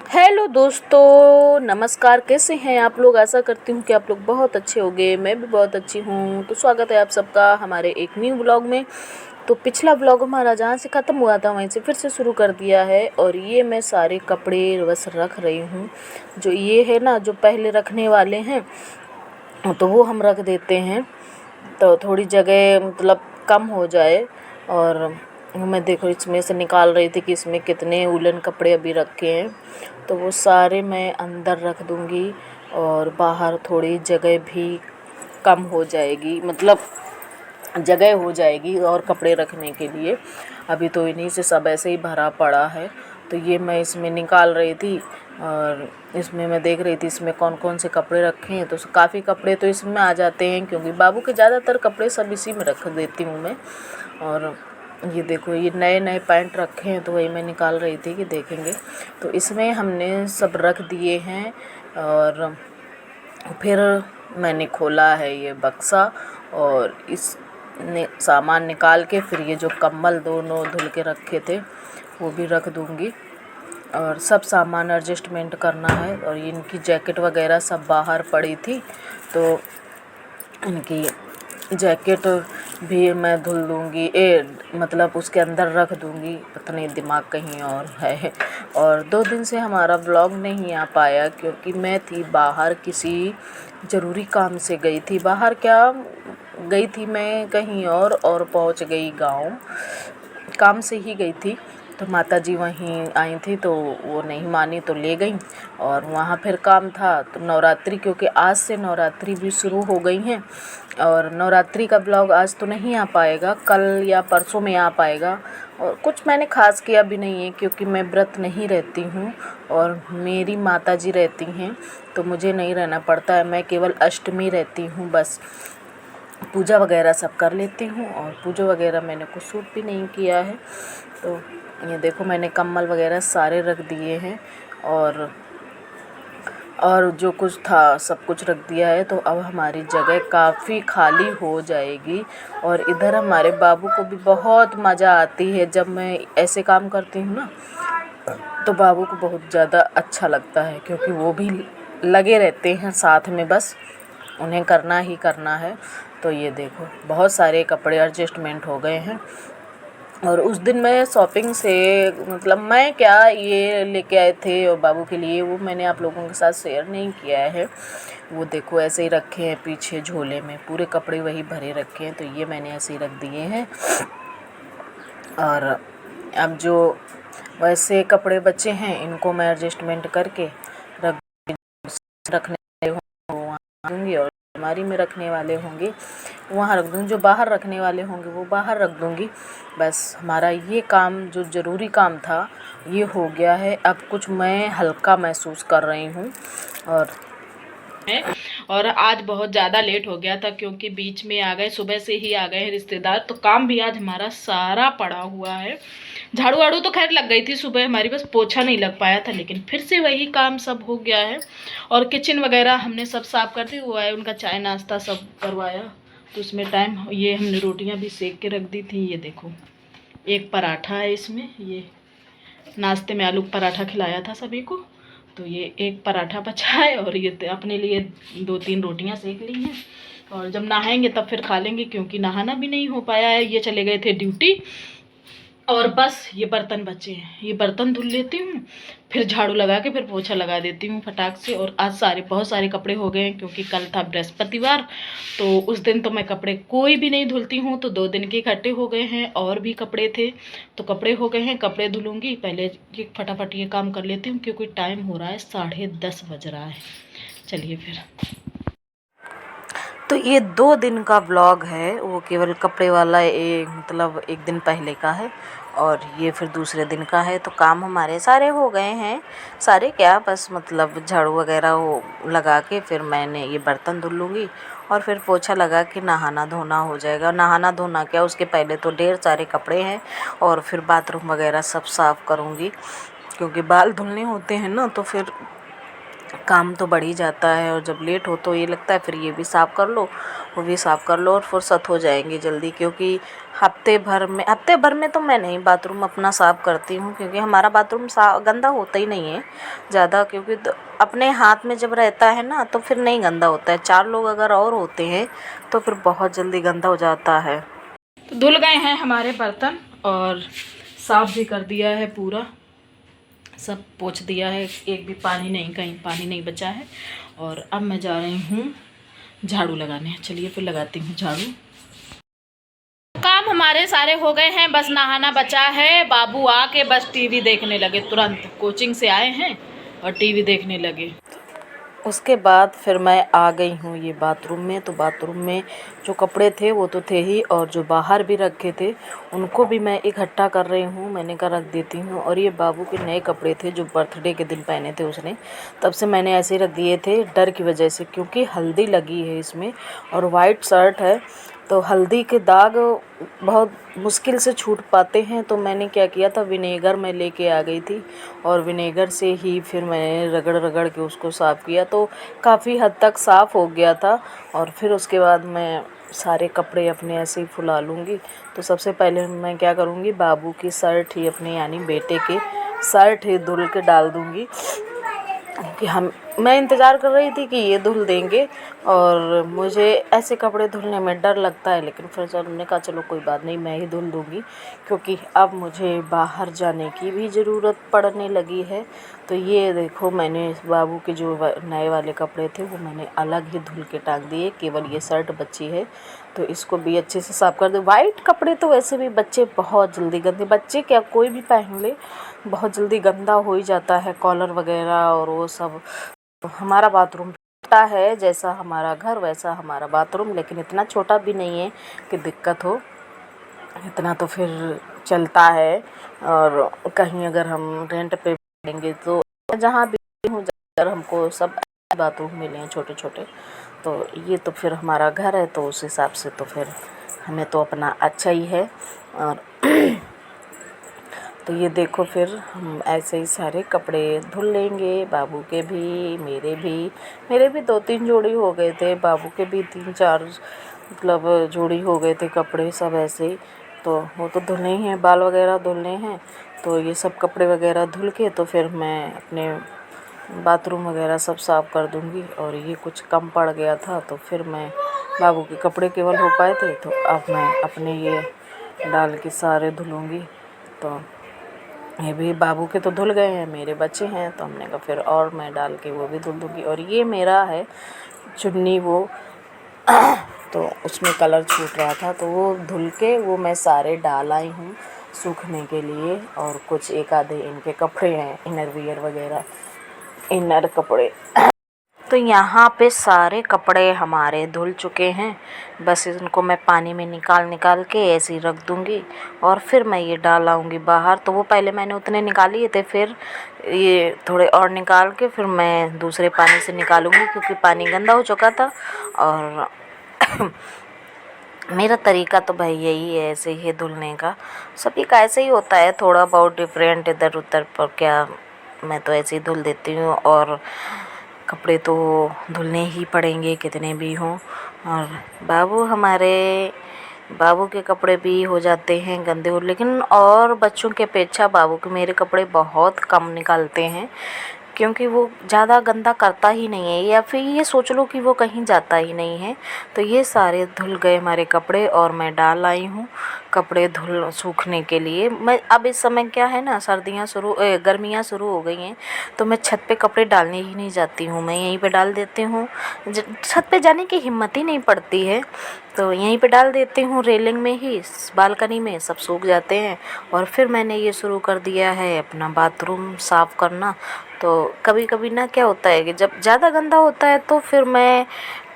Hello दोस्तों, नमस्कार। कैसे हैं आप लोग? आशा करती हूँ कि आप लोग बहुत अच्छे होंगे। मैं भी बहुत अच्छी हूँ। तो स्वागत है आप सबका हमारे एक न्यू ब्लॉग में। तो पिछला ब्लॉग हमारा जहाँ से ख़त्म हुआ था वहीं से फिर से शुरू कर दिया है। और ये मैं सारे कपड़े बस रख रही हूँ। जो ये है ना, जो पहले रखने वाले हैं तो वो हम रख देते हैं, तो थोड़ी जगह मतलब कम हो जाए। और मैं देखो इसमें से निकाल रही थी कि इसमें कितने वूलन कपड़े अभी रखे हैं, तो वो सारे मैं अंदर रख दूँगी और बाहर थोड़ी जगह भी कम हो जाएगी, मतलब जगह हो जाएगी और कपड़े रखने के लिए। अभी तो इन्हीं से सब ऐसे ही भरा पड़ा है, तो ये मैं इसमें निकाल रही थी और इसमें मैं देख रही थी इसमें कौन कौन से कपड़े रखे हैं। तो काफ़ी कपड़े तो इसमें आ जाते हैं, क्योंकि बाबू के ज़्यादातर कपड़े सब इसी में रख देती हूँ मैं। और ये देखो, ये नए नए पैंट रखे हैं, तो वही मैं निकाल रही थी कि देखेंगे। तो इसमें हमने सब रख दिए हैं। और फिर मैंने खोला है ये बक्सा और इस सामान निकाल के फिर ये जो कंबल दोनों धुल के रखे थे वो भी रख दूँगी। और सब सामान एडजस्टमेंट करना है। और इनकी जैकेट वगैरह सब बाहर पड़ी थी, तो इनकी जैकेट भी मैं धुल दूँगी, मतलब उसके अंदर रख दूँगी। पता नहीं दिमाग कहीं और है। और 2 दिन से हमारा व्लॉग नहीं आ पाया, क्योंकि मैं थी बाहर, किसी ज़रूरी काम से गई थी। बाहर क्या गई थी मैं, कहीं और पहुंच गई गांव। काम से ही गई थी, तो माताजी वहीं आई थी, तो वो नहीं मानी तो ले गई। और वहाँ फिर काम था, तो नवरात्रि, क्योंकि आज से नवरात्रि भी शुरू हो गई हैं। और नवरात्रि का ब्लॉग आज तो नहीं आ पाएगा, कल या परसों में आ पाएगा। और कुछ मैंने ख़ास किया भी नहीं है, क्योंकि मैं व्रत नहीं रहती हूँ और मेरी माताजी रहती हैं, तो मुझे नहीं रहना पड़ता है। मैं केवल अष्टमी रहती हूँ बस। पूजा वगैरह सब कर लेती हूँ, और पूजा वगैरह मैंने कुछ शूट भी नहीं किया है। तो ये देखो, मैंने कम्बल वगैरह सारे रख दिए हैं और जो कुछ था सब कुछ रख दिया है। तो अब हमारी जगह काफ़ी खाली हो जाएगी। और इधर हमारे बाबू को भी बहुत मज़ा आती है जब मैं ऐसे काम करती हूँ ना, तो बाबू को बहुत ज़्यादा अच्छा लगता है, क्योंकि वो भी लगे रहते हैं साथ में, बस उन्हें करना ही करना है। तो ये देखो, बहुत सारे कपड़े एडजस्टमेंट हो गए हैं। और उस दिन मैं शॉपिंग से, मतलब मैं क्या, ये लेके आए थे और बाबू के लिए, वो मैंने आप लोगों के साथ शेयर नहीं किया है। वो देखो ऐसे ही रखे हैं, पीछे झोले में पूरे कपड़े वही भरे रखे हैं, तो ये मैंने ऐसे ही रख दिए हैं। और अब जो वैसे कपड़े बचे हैं इनको मैं एडजस्टमेंट करके रखने वहाँ दूँगी, और अलमारी में रखने वाले होंगे वहाँ रख दूँगी। जो बाहर रखने वाले होंगे वो बाहर रख दूँगी। बस हमारा ये काम, जो ज़रूरी काम था, ये हो गया है। अब कुछ मैं हल्का महसूस कर रही हूँ। और आज बहुत ज़्यादा लेट हो गया था, क्योंकि बीच में आ गए, सुबह से ही आ गए हैं रिश्तेदार, तो काम भी आज हमारा सारा पड़ा हुआ है। झाड़ू वाड़ू तो खैर लग गई थी सुबह हमारी, बस पोछा नहीं लग पाया था, लेकिन फिर से वही काम सब हो गया है। और किचन वगैरह हमने सब साफ कर दी। वो आए, उनका चाय नाश्ता सब करवाया, तो उसमें टाइम, ये हमने रोटियां भी सेक के रख दी थी। ये देखो, एक पराठा है इसमें, ये नाश्ते में आलू पराठा खिलाया था सभी को, तो ये एक पराठा बचा है। और ये अपने लिए 2-3 रोटियां सेक ली हैं। और जब नहाएंगे तब फिर खा लेंगे, क्योंकि नहाना भी नहीं हो पाया है, ये चले गए थे ड्यूटी। और बस ये बर्तन बचे हैं, ये बर्तन धुल लेती हूँ, फिर झाड़ू लगा के फिर पोछा लगा देती हूँ फटाक से। और आज बहुत सारे कपड़े हो गए हैं, क्योंकि कल था बृहस्पतिवार, तो उस दिन तो मैं कपड़े कोई भी नहीं धुलती हूँ, तो 2 दिन के इकट्ठे हो गए हैं। और भी कपड़े थे, तो कपड़े हो गए हैं, कपड़े धुलूँगी। पहले ये फटाफट ये काम कर लेती हूँ, क्योंकि टाइम हो रहा है 10:30 बज रहा है। चलिए फिर। तो ये 2 दिन का व्लॉग है, वो केवल कपड़े वाला मतलब 1 दिन पहले का है, और ये फिर दूसरे दिन का है। तो काम हमारे सारे हो गए हैं, सारे क्या, बस मतलब झाड़ू वगैरह वो लगा के फिर मैंने ये बर्तन धुल लूँगी, और फिर पोछा लगा के नहाना धोना हो जाएगा। नहाना धोना क्या, उसके पहले तो ढेर सारे कपड़े हैं, और फिर बाथरूम वगैरह सब साफ़ करूँगी, क्योंकि बाल धुलने होते हैं ना, तो फिर काम तो बढ़ ही जाता है, और जब लेट हो तो ये लगता है फिर ये भी साफ़ कर लो, वो भी साफ़ कर लो और फुर्सत हो जाएंगी जल्दी। क्योंकि हफ्ते भर में तो मैं नहीं बाथरूम अपना साफ़ करती हूँ, क्योंकि हमारा बाथरूम गंदा होता ही नहीं है ज़्यादा। क्योंकि अपने हाथ में जब रहता है ना तो फिर नहीं गंदा होता है। 4 लोग अगर और होते हैं तो फिर बहुत जल्दी गंदा हो जाता है। तो धुल गए हैं हमारे बर्तन और साफ़ भी कर दिया है, पूरा सब पोंछ दिया है, एक भी पानी नहीं, कहीं पानी नहीं बचा है। और अब मैं जा रही हूँ झाड़ू लगाने। चलिए फिर लगाती हूँ झाड़ू। काम हमारे सारे हो गए हैं, बस नहाना बचा है। बाबू आके बस टीवी देखने लगे, तुरंत कोचिंग से आए हैं और टीवी देखने लगे। उसके बाद फिर मैं आ गई हूँ ये बाथरूम में। तो बाथरूम में जो कपड़े थे वो तो थे ही, और जो बाहर भी रखे थे उनको भी मैं इकट्ठा कर रही हूँ। मैंने कहा रख देती हूँ। और ये बाबू के नए कपड़े थे जो बर्थडे के दिन पहने थे उसने, तब से मैंने ऐसे ही रख दिए थे डर की वजह से, क्योंकि हल्दी लगी है इसमें और वाइट शर्ट है तो हल्दी के दाग बहुत मुश्किल से छूट पाते हैं। तो मैंने क्या किया था, विनेगर मैं लेके आ गई थी और विनेगर से ही फिर मैंने रगड़ रगड़ के उसको साफ़ किया, तो काफ़ी हद तक साफ़ हो गया था। और फिर उसके बाद मैं सारे कपड़े अपने ऐसे ही फुला लूँगी। तो सबसे पहले मैं क्या करूँगी, बाबू की शर्ट ही अपने यानी बेटे के शर्ट ही धुल के डाल दूँगी कि मैं इंतज़ार कर रही थी कि ये धुल देंगे। और मुझे ऐसे कपड़े धुलने में डर लगता है, लेकिन फिर जब हमने कहा चलो कोई बात नहीं, मैं ही धुल दूँगी, क्योंकि अब मुझे बाहर जाने की भी ज़रूरत पड़ने लगी है। तो ये देखो, मैंने बाबू के जो नए वाले कपड़े थे वो मैंने अलग ही धुल के टांग दिए, केवल ये शर्ट बची है तो इसको भी अच्छे से साफ़ कर दे। वाइट कपड़े तो वैसे भी बच्चे बहुत जल्दी गंदे, बच्चे क्या कोई भी पहन ले बहुत जल्दी गंदा हो ही जाता है, कॉलर वगैरह और वो सब। तो हमारा बाथरूम छोटा है, जैसा हमारा घर वैसा हमारा बाथरूम, लेकिन इतना छोटा भी नहीं है कि दिक्कत हो, इतना तो फिर चलता है। और कहीं अगर हम रेंट पे लेंगे तो जहाँ भी हूँ अगर हमको सब बाथरूम मिले हैं छोटे छोटे, तो ये तो फिर हमारा घर है तो उस हिसाब से तो फिर हमें तो अपना अच्छा ही है। और तो ये देखो, फिर हम ऐसे ही सारे कपड़े धुल लेंगे, बाबू के भी मेरे भी 2-3 जोड़ी हो गए थे, बाबू के भी 3-4 मतलब जोड़ी हो गए थे कपड़े सब ऐसे ही। तो वो तो धुलने ही हैं, बाल वगैरह धुलने हैं। तो ये सब कपड़े वगैरह धुल के तो फिर मैं अपने बाथरूम वगैरह सब साफ़ कर दूँगी। और ये कुछ कम पड़ गया था तो फिर मैं बाबू के कपड़े केवल हो पाए थे, तो अब मैं अपने ये डाल के सारे धुलूँगी। तो ये भी बाबू के तो धुल गए हैं, मेरे बच्चे हैं तो हमने कहा फिर और मैं डाल के वो भी धुल दूँगी। और ये मेरा है चुन्नी वो तो उसमें कलर छूट रहा था तो वो धुल के वो मैं सारे डाल आई हूँ सूखने के लिए। और कुछ एक आधे इनके कपड़े हैं, इनर वियर वगैरह, इनर कपड़े। तो यहाँ पे सारे कपड़े हमारे धुल चुके हैं, बस इनको मैं पानी में निकाल के ऐसे ही रख दूँगी और फिर मैं ये डाल आऊँगी बाहर। तो वो पहले मैंने उतने निकाल लिए थे, फिर ये थोड़े और निकाल के फिर मैं दूसरे पानी से निकालूँगी, क्योंकि पानी गंदा हो चुका था। और मेरा तरीका तो भाई यही है, ऐसे ही धुलने का, सभी का ऐसे ही होता है, थोड़ा बहुत डिफरेंट इधर उधर, पर क्या मैं तो ऐसे ही धुल देती हूँ। और कपड़े तो धुलने ही पड़ेंगे कितने भी हों। और बाबू के कपड़े भी हो जाते हैं गंदे, लेकिन और बच्चों की अपेक्षा बाबू के मेरे कपड़े बहुत कम निकालते हैं, क्योंकि वो ज़्यादा गंदा करता ही नहीं है, या फिर ये सोच लो कि वो कहीं जाता ही नहीं है। तो ये सारे धुल गए हमारे कपड़े और मैं डाल आई हूँ कपड़े सूखने के लिए। मैं अब इस समय क्या है ना, गर्मियाँ शुरू हो गई हैं, तो मैं छत पे कपड़े डालने ही नहीं जाती हूँ, मैं यहीं पे डाल देती हूँ। छत पे जाने की हिम्मत ही नहीं पड़ती है, तो यहीं पे डाल देती हूँ, रेलिंग में ही, बालकनी में सब सूख जाते हैं। और फिर मैंने ये शुरू कर दिया है अपना बाथरूम साफ़ करना। तो कभी कभी ना क्या होता है कि जब ज़्यादा गंदा होता है तो फिर मैं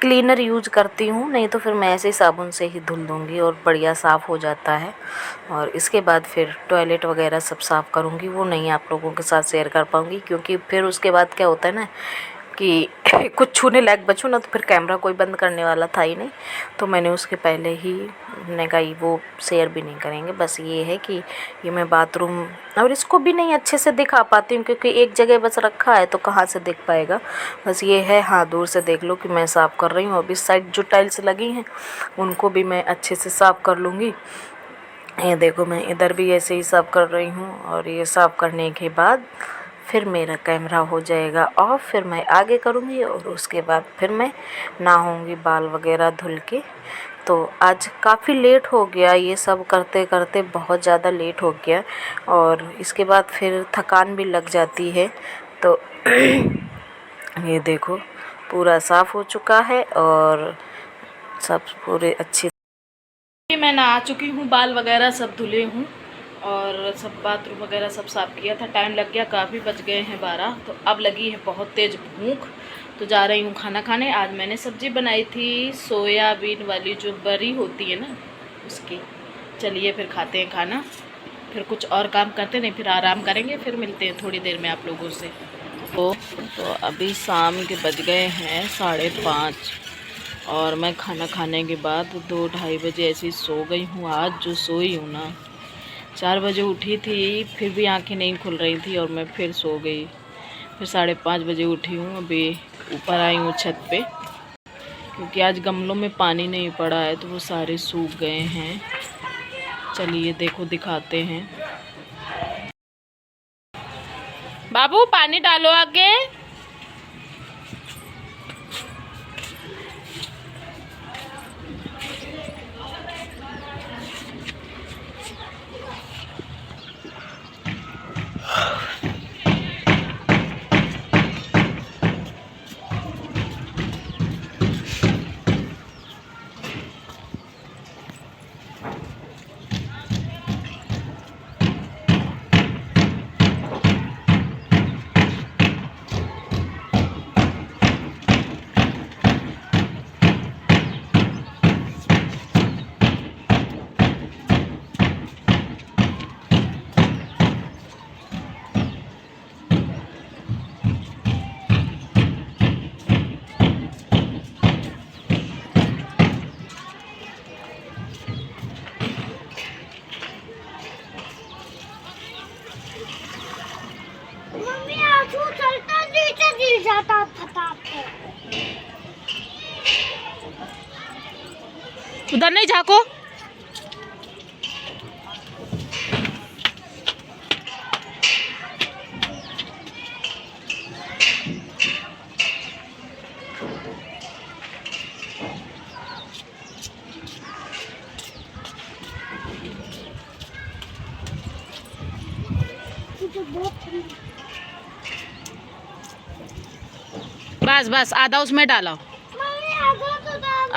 क्लीनर यूज करती हूँ, नहीं तो फिर मैं ऐसे ही साबुन से ही धुल दूँगी और बढ़िया साफ़ हो जाता है। और इसके बाद फिर टॉयलेट वगैरह सब साफ़ करूँगी, वो नहीं आप लोगों के साथ शेयर कर पाऊँगी, क्योंकि फिर उसके बाद क्या होता है ना, कि कुछ छूने लायक बचूँ ना, तो फिर कैमरा कोई बंद करने वाला था ही नहीं, तो मैंने उसके पहले ही ने कहा वो शेयर भी नहीं करेंगे। बस ये है कि ये मैं बाथरूम और इसको भी नहीं अच्छे से दिखा पाती हूँ, क्योंकि एक जगह बस रखा है तो कहाँ से दिख पाएगा। बस ये है, हाँ दूर से देख लो कि मैं साफ़ कर रही हूँ। अब इस साइड जो टाइल्स लगी हैं उनको भी मैं अच्छे से साफ़ कर लूँगी। ये देखो मैं इधर भी ऐसे ही साफ़ कर रही हूँ, और ये साफ़ करने के बाद फिर मेरा कैमरा हो जाएगा ऑफ, फिर मैं आगे करूँगी और उसके बाद फिर मैं नहाऊँगी, बाल वगैरह धुल के। तो आज काफ़ी लेट हो गया, ये सब करते करते बहुत ज़्यादा लेट हो गया, और इसके बाद फिर थकान भी लग जाती है। तो ये देखो पूरा साफ़ हो चुका है और सब पूरे अच्छे, मैं नहा चुकी हूँ, बाल वगैरह सब धुले हूँ और सब बाथरूम वगैरह सब साफ़ किया था। टाइम लग गया, काफ़ी बज गए हैं 12। तो अब लगी है बहुत तेज़ भूख, तो जा रही हूँ खाना खाने। आज मैंने सब्ज़ी बनाई थी सोयाबीन वाली, जो बड़ी होती है ना उसकी। चलिए फिर खाते हैं खाना, फिर कुछ और काम करते नहीं, फिर आराम करेंगे, फिर मिलते हैं थोड़ी देर में आप लोगों से। तो अभी शाम के बज गए हैं 5:30, और मैं खाना खाने के बाद 2-2:30 बजे ऐसे ही सो गई हूँ। आज जो सोई हूँ ना, 4 बजे उठी थी, फिर भी आंखें नहीं खुल रही थी और मैं फिर सो गई। फिर 5:30 बजे उठी हूँ, अभी ऊपर आई हूँ छत पे, क्योंकि आज गमलों में पानी नहीं पड़ा है तो वो सारे सूख गए हैं। चलिए देखो दिखाते हैं। बाबू पानी डालो आगे। जाता था उधर नहीं झाको। बस बस आधा उसमें डालो,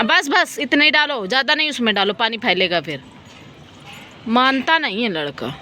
बस बस इतना ही डालो, ज़्यादा नहीं उसमें डालो, पानी फैलेगा फिर। मानता नहीं है लड़का।